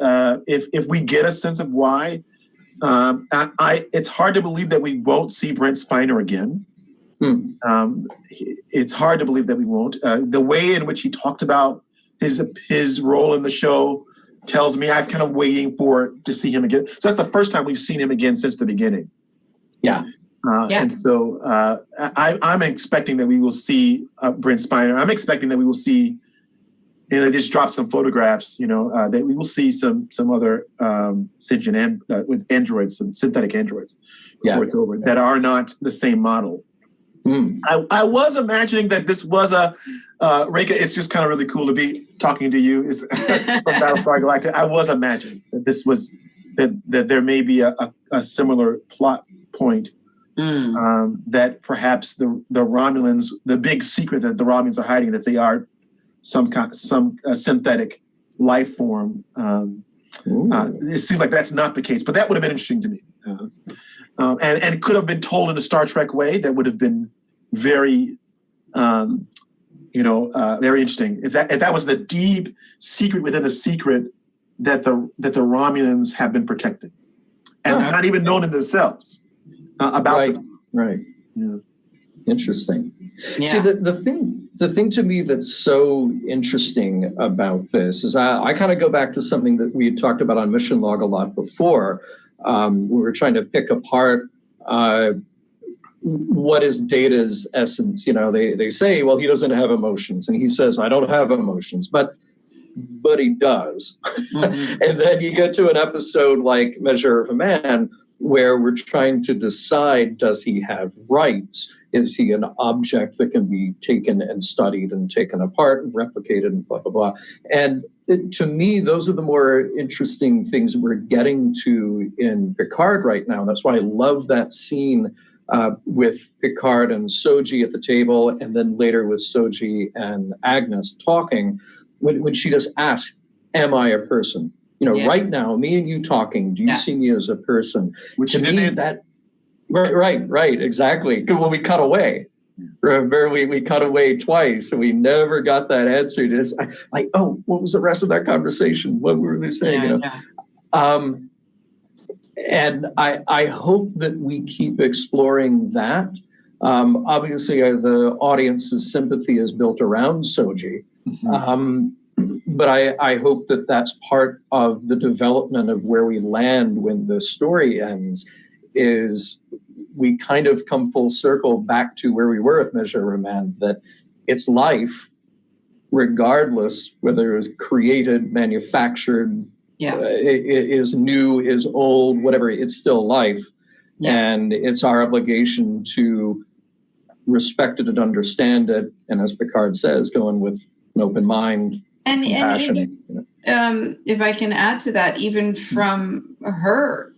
If we get a sense of why. It's hard to believe that we won't see Brent Spiner again. It's hard to believe that we won't. The way in which he talked about his role in the show tells me I'm kind of waiting to see him again. So that's the first time we've seen him again since the beginning. And so I'm expecting that we will see Brent Spiner. I'm expecting that we will see, they just dropped some photographs, that we will see some other sentient with androids, some synthetic androids before it's over, that are not the same model. I was imagining that this was a Rekha. It's just kind of really cool to be talking to you from Battlestar Galactica. I was imagining that this was that there may be a similar plot point. That perhaps the Romulans, the big secret that the Romulans are hiding, that they are some synthetic life form. It seems like that's not the case, but that would have been interesting to me, and could have been told in a Star Trek way that would have been very, very interesting. If that was the deep secret within a secret that the Romulans have been protecting, and not even known in themselves. About right. Yeah. Interesting. Yeah. See, the thing to me that's so interesting about this is I kind of go back to something that we had talked about on Mission Log a lot before. We were trying to pick apart what is Data's essence. They say, well, he doesn't have emotions, and he says, I don't have emotions, but he does. And then you get to an episode like Measure of a Man, where we're trying to decide, does he have rights? Is he an object that can be taken and studied and taken apart and replicated and blah, blah, blah. And to me, those are the more interesting things we're getting to in Picard right now. That's why I love that scene with Picard and Soji at the table, and then later with Soji and Agnes talking, when she just asks, am I a person? Right now, me and you talking, do you see me as a person? Which to me, that right, exactly. When we cut away, remember we cut away twice, and we never got that answer. Just like, oh, what was the rest of that conversation? What were they saying? And I hope that we keep exploring that. Obviously, the audience's sympathy is built around Soji. But I hope that that's part of the development of where we land when the story ends, is we kind of come full circle back to where we were at Measure of a Man, that it's life, regardless whether it was created, manufactured, it is new, is old, whatever, it's still life. And it's our obligation to respect it and understand it. And as Picard says, go in with an open mind. And if I can add to that, even from her,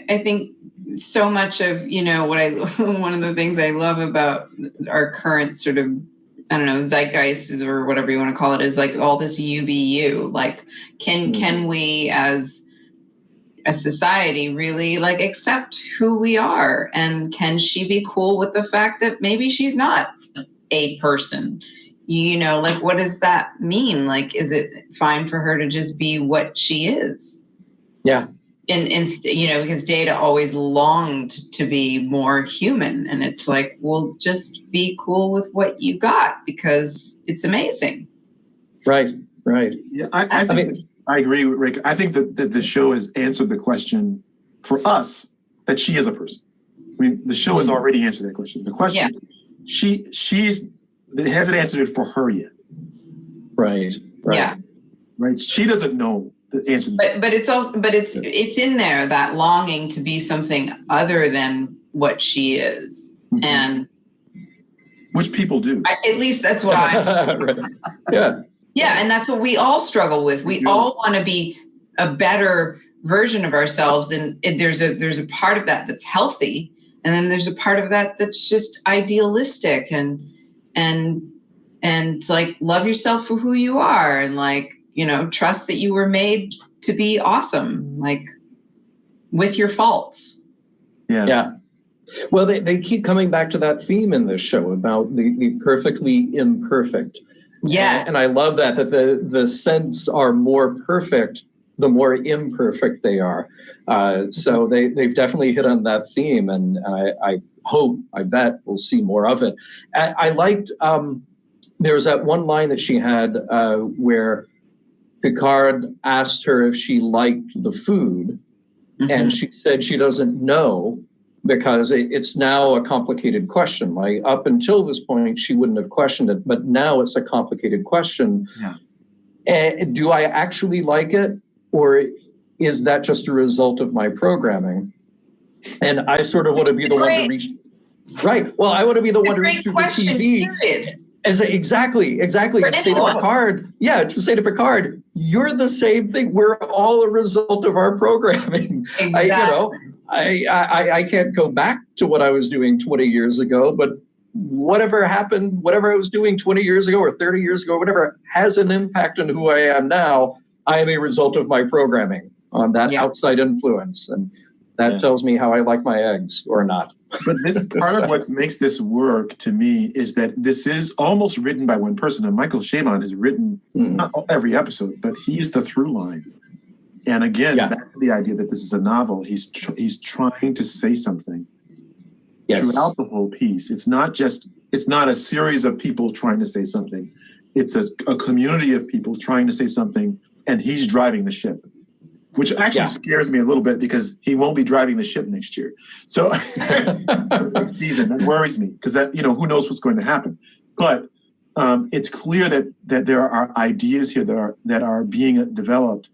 I think so much of, one of the things I love about our current sort of, zeitgeist or whatever you want to call it, is like all this UBU. Like, can we as a society really like accept who we are? And can she be cool with the fact that maybe she's not a person? What does that mean? Like, is it fine for her to just be what she is? Yeah. And because Data always longed to be more human. And it's like, well, just be cool with what you got, because it's amazing. Right. Yeah, I agree with Rick. I think that the show has answered the question for us that she is a person. I mean, the show has already answered that question. The question, it hasn't answered it for her yet. Right. Yeah. Right. She doesn't know the answer. But it's in there, that longing to be something other than what she is. And which people do. At least that's what I right. Yeah. Yeah, and that's what we all struggle with. We all want to be a better version of ourselves, and there's a part of that that's healthy, and then there's a part of that that's just idealistic and like, love yourself for who you are, and like, trust that you were made to be awesome, like, with your faults. Yeah. Well, they keep coming back to that theme in this show about the perfectly imperfect. Yes. And I love that the scents are more perfect the more imperfect they are. So they've definitely hit on that theme, and I bet we'll see more of it. I liked, there was that one line that she had where Picard asked her if she liked the food, and she said she doesn't know, because it's now a complicated question. Like, up until this point, she wouldn't have questioned it, but now it's a complicated question. Yeah. Do I actually like it, or is that just a result of my programming? And I sort of want to be the one to reach. Right. Well, I want to be the one to reach through the TV. Period. Exactly. And say to Picard, you're the same thing. We're all a result of our programming. Exactly. I can't go back to what I was doing 20 years ago, but whatever happened, whatever I was doing 20 years ago or 30 years ago, whatever has an impact on who I am now. I am a result of my programming on that outside influence. And that tells me how I like my eggs or not. But this part of what makes this work to me is that this is almost written by one person. And Michael Chabon has written not every episode, but he's the through line. And again, back to the idea that this is a novel. He's trying to say something throughout the whole piece. It's not a series of people trying to say something. It's a community of people trying to say something, and he's driving the ship. Which actually scares me a little bit because he won't be driving the ship next year. So next season, that worries me because who knows what's going to happen. But it's clear that there are ideas here that are being developed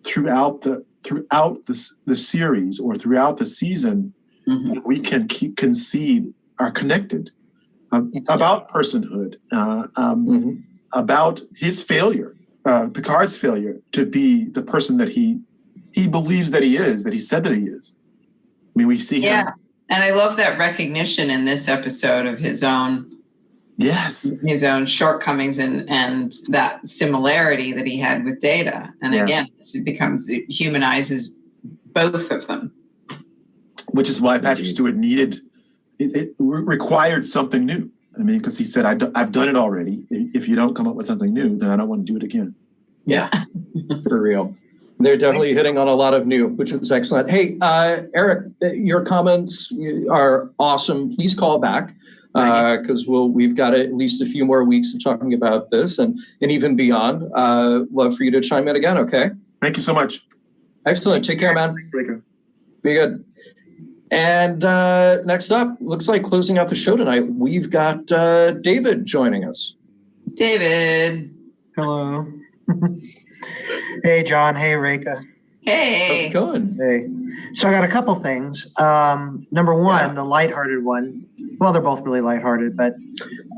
throughout the series or throughout the season that we can concede are connected about personhood, about his failure, Picard's failure to be the person that he believes that he is, that he said that he is. I mean, we see him. Yeah, and I love that recognition in this episode of his own shortcomings and that similarity that he had with Data. And again, it humanizes both of them. Which is why Patrick Stewart it required something new. I mean, because he said, I've done it already. If you don't come up with something new, then I don't want to do it again. Yeah, for real. They're definitely hitting on a lot of new, which is excellent. Hey, Eric, your comments are awesome. Please call back because we've got at least a few more weeks of talking about this and even beyond. Love for you to chime in again, okay? Thank you so much. Excellent. Take care, man. Thanks, Rekha. Be good. And next up, looks like closing out the show tonight, we've got David joining us. David. Hello. Hey, John. Hey, Rekha. Hey. How's it going? Hey. So I got a couple things. Number one, the lighthearted one. Well, they're both really lighthearted, but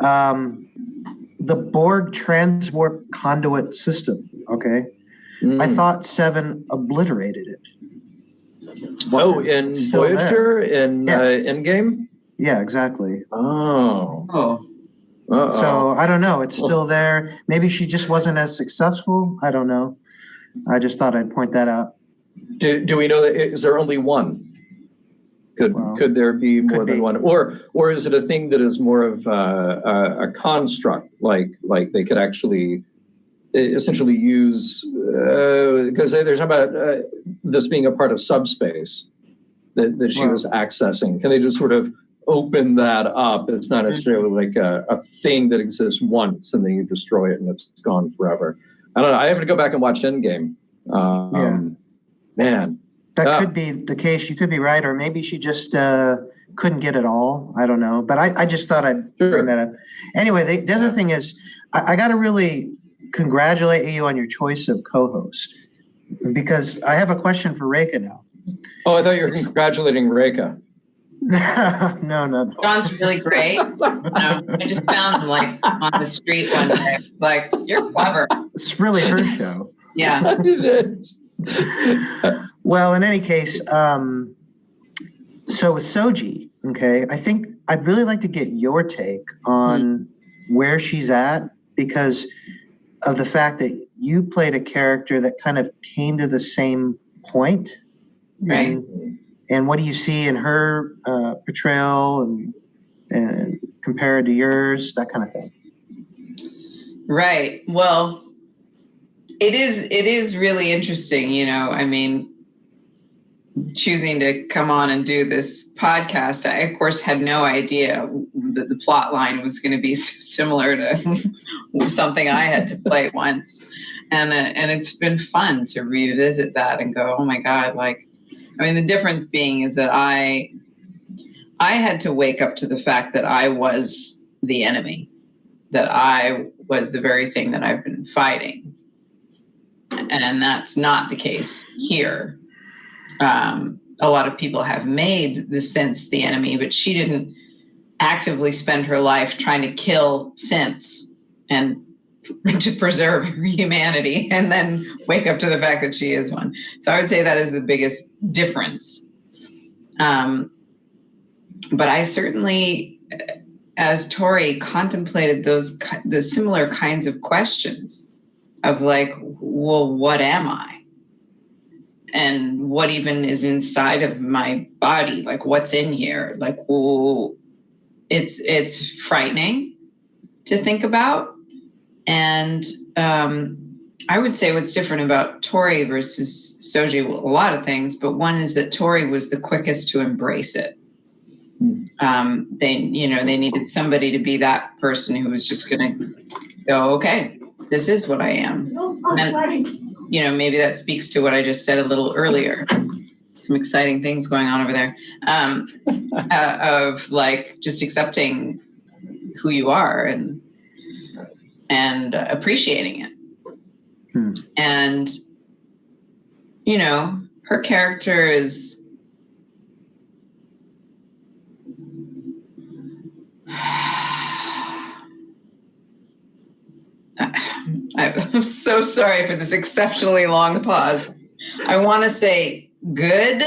the Borg transwarp conduit system, okay? I thought 7 obliterated it. In Voyager, in Endgame? Yeah, exactly. Oh. So I don't know. It's still there. Maybe she just wasn't as successful. I don't know. I just thought I'd point that out. Do we know that is there only one? Could there be more than one, or is it a thing that is more of a construct? Like they could actually essentially use because there's about this being a part of subspace that she was accessing. Can they just sort of open that up? It's not necessarily like a thing that exists once and then you destroy it and it's gone forever. I don't know. I have to go back and watch Endgame. Man. That could be the case. You could be right. Or maybe she just couldn't get it all. I don't know. But I just thought I'd bring that up. Anyway, the other thing is I got to really congratulate you on your choice of co-host because I have a question for Rekha now. Oh, I thought you were congratulating Rekha. No. John's really great. I just found him on the street one day. Like, you're clever. It's really her show. Yeah. Well, in any case, so with Soji, okay, I think I'd really like to get your take on where she's at because of the fact that you played a character that kind of came to the same point. Right. And what do you see in her portrayal and compared to yours, that kind of thing? Right. Well, it is really interesting, I mean, choosing to come on and do this podcast. I, of course, had no idea that the plot line was going to be similar to something I had to play once. And it's been fun to revisit that and go, oh my God, the difference being is that I had to wake up to the fact that I was the enemy, that I was the very thing that I've been fighting. And that's not the case here. A lot of people have made the sense the enemy, but she didn't actively spend her life trying to kill synths and to preserve humanity, and then wake up to the fact that she is one. So I would say that is the biggest difference. But I certainly, as Tori, contemplated the similar kinds of questions of like, well, what am I? And what even is inside of my body? Like, what's in here? Like, well, it's frightening to think about. And I would say what's different about Tori versus Soji, well, a lot of things, but one is that Tori was the quickest to embrace it. They needed somebody to be that person who was just going to go, okay, this is what I am. And, maybe that speaks to what I just said a little earlier. Some exciting things going on over there, of like just accepting who you are and appreciating it. And, her character is, I'm so sorry for this exceptionally long pause. I want to say good.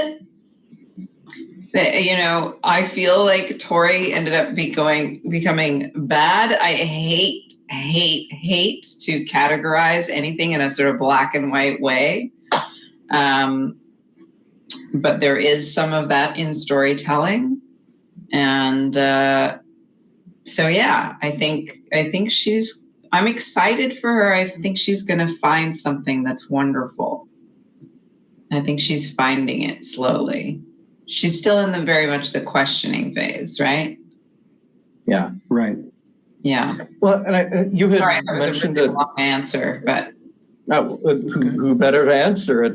I feel like Tori ended up becoming bad. I hate to categorize anything in a sort of black and white way. But there is some of that in storytelling. And so, yeah, I think I'm excited for her. I think she's going to find something that's wonderful. I think she's finding it slowly. She's still in very much the questioning phase, right? Yeah, right. Yeah. Well, and you had mentioned a long answer, but who better to answer it?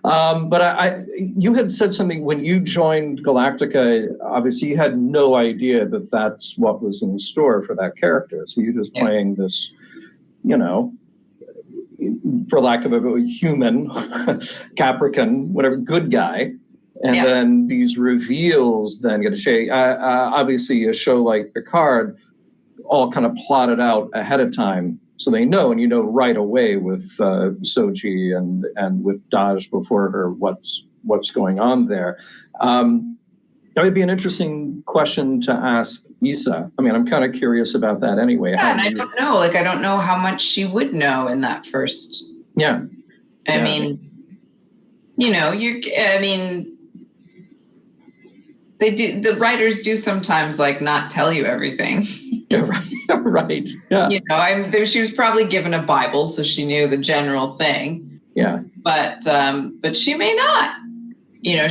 But you had said something when you joined Galactica. Obviously, you had no idea that that's what was in store for that character. So you're just playing this, for lack of a human, Capricorn, whatever, good guy. And then these reveals then get a shade. Obviously, a show like Picard, all kind of plotted out ahead of time. So they know, and right away with Soji and with Daj before her what's going on there. That would be an interesting question to ask Issa. I mean, I'm kind of curious about that anyway. Yeah, and I don't know. I don't know how much she would know in that first. Yeah. I mean, they do. The writers do sometimes not tell you everything. Yeah, right. Yeah. She was probably given a Bible, so she knew the general thing. Yeah. But she may not.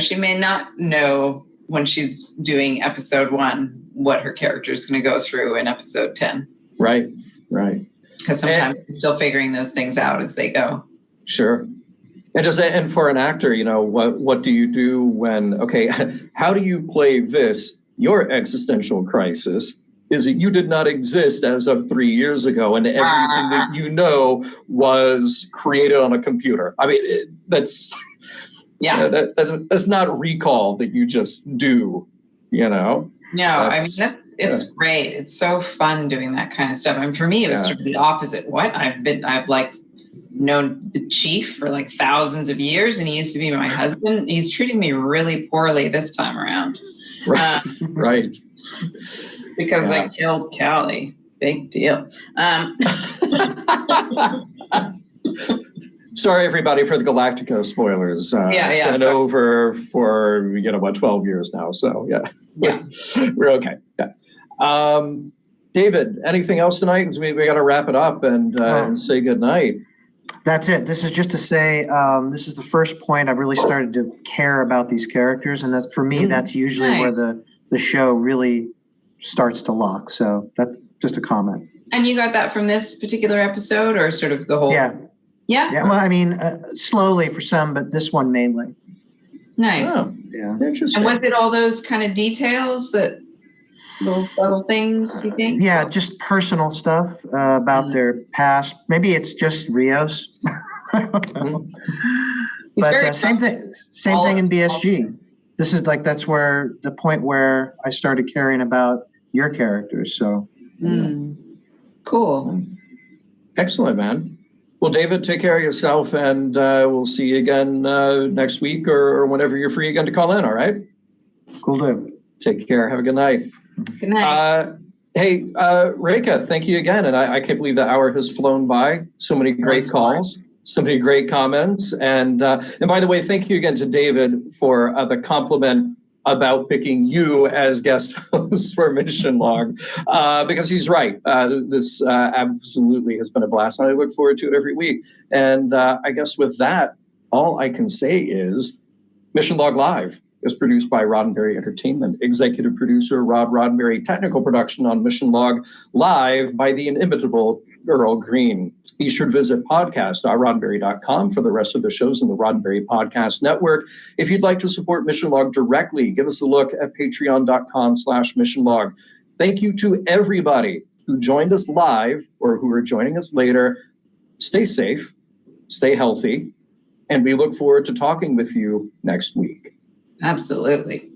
She may not know when she's doing episode 1 what her character is going to go through in episode 10. Right. Because sometimes you're still figuring those things out as they go. Sure. And for an actor, what do you do when, how do you play this? Your existential crisis is that you did not exist as of 3 years ago, and everything that was created on a computer. I mean, that's that's not recall that you just do. No, it's great. It's so fun doing that kind of stuff. I mean, for me, it was sort of the opposite. I've known the chief for thousands of years, and he used to be my husband. He's treating me really poorly this time around. Right. Because I killed Callie. Big deal. Sorry, everybody, for the Galactica spoilers. It's been over for 12 years now. So we're okay. Yeah. David, anything else tonight? Because we got to wrap it up and say good night. That's it. This is just to say this is the first point I've really started to care about these characters, and that's for me. That's usually where the show really starts to lock. So that's just a comment. And you got that from this particular episode, or sort of the whole? Yeah. Well, I mean, slowly for some, but this one mainly. Nice. Oh, yeah. Interesting. And was it all those kind of details, that little subtle things, you think? Yeah, just personal stuff about their past. Maybe it's just Rios. But same thing in BSG. this is like, that's where the point where I started caring about your characters. So cool. Excellent, man. Well, David, take care of yourself, and we'll see you again next week or whenever you're free again to call in. All right. Cool, dude. Take care. Have a good night. Good night. Hey, Rekha, thank you again. And I can't believe the hour has flown by. So many great calls, so many great comments. And by the way, thank you again to David for the compliment about picking you as guest host for Mission Log, because he's right. This absolutely has been a blast, and I look forward to it every week. And I guess with that, all I can say is Mission Log Live is produced by Roddenberry Entertainment. Executive producer Rob Roddenberry. Technical production on Mission Log Live by the inimitable Earl Green. Be sure to visit podcast.roddenberry.com for the rest of the shows in the Roddenberry Podcast Network. If you'd like to support Mission Log directly, give us a look at patreon.com/Mission Log. Thank you to everybody who joined us live or who are joining us later. Stay safe, stay healthy, and we look forward to talking with you next week. Absolutely.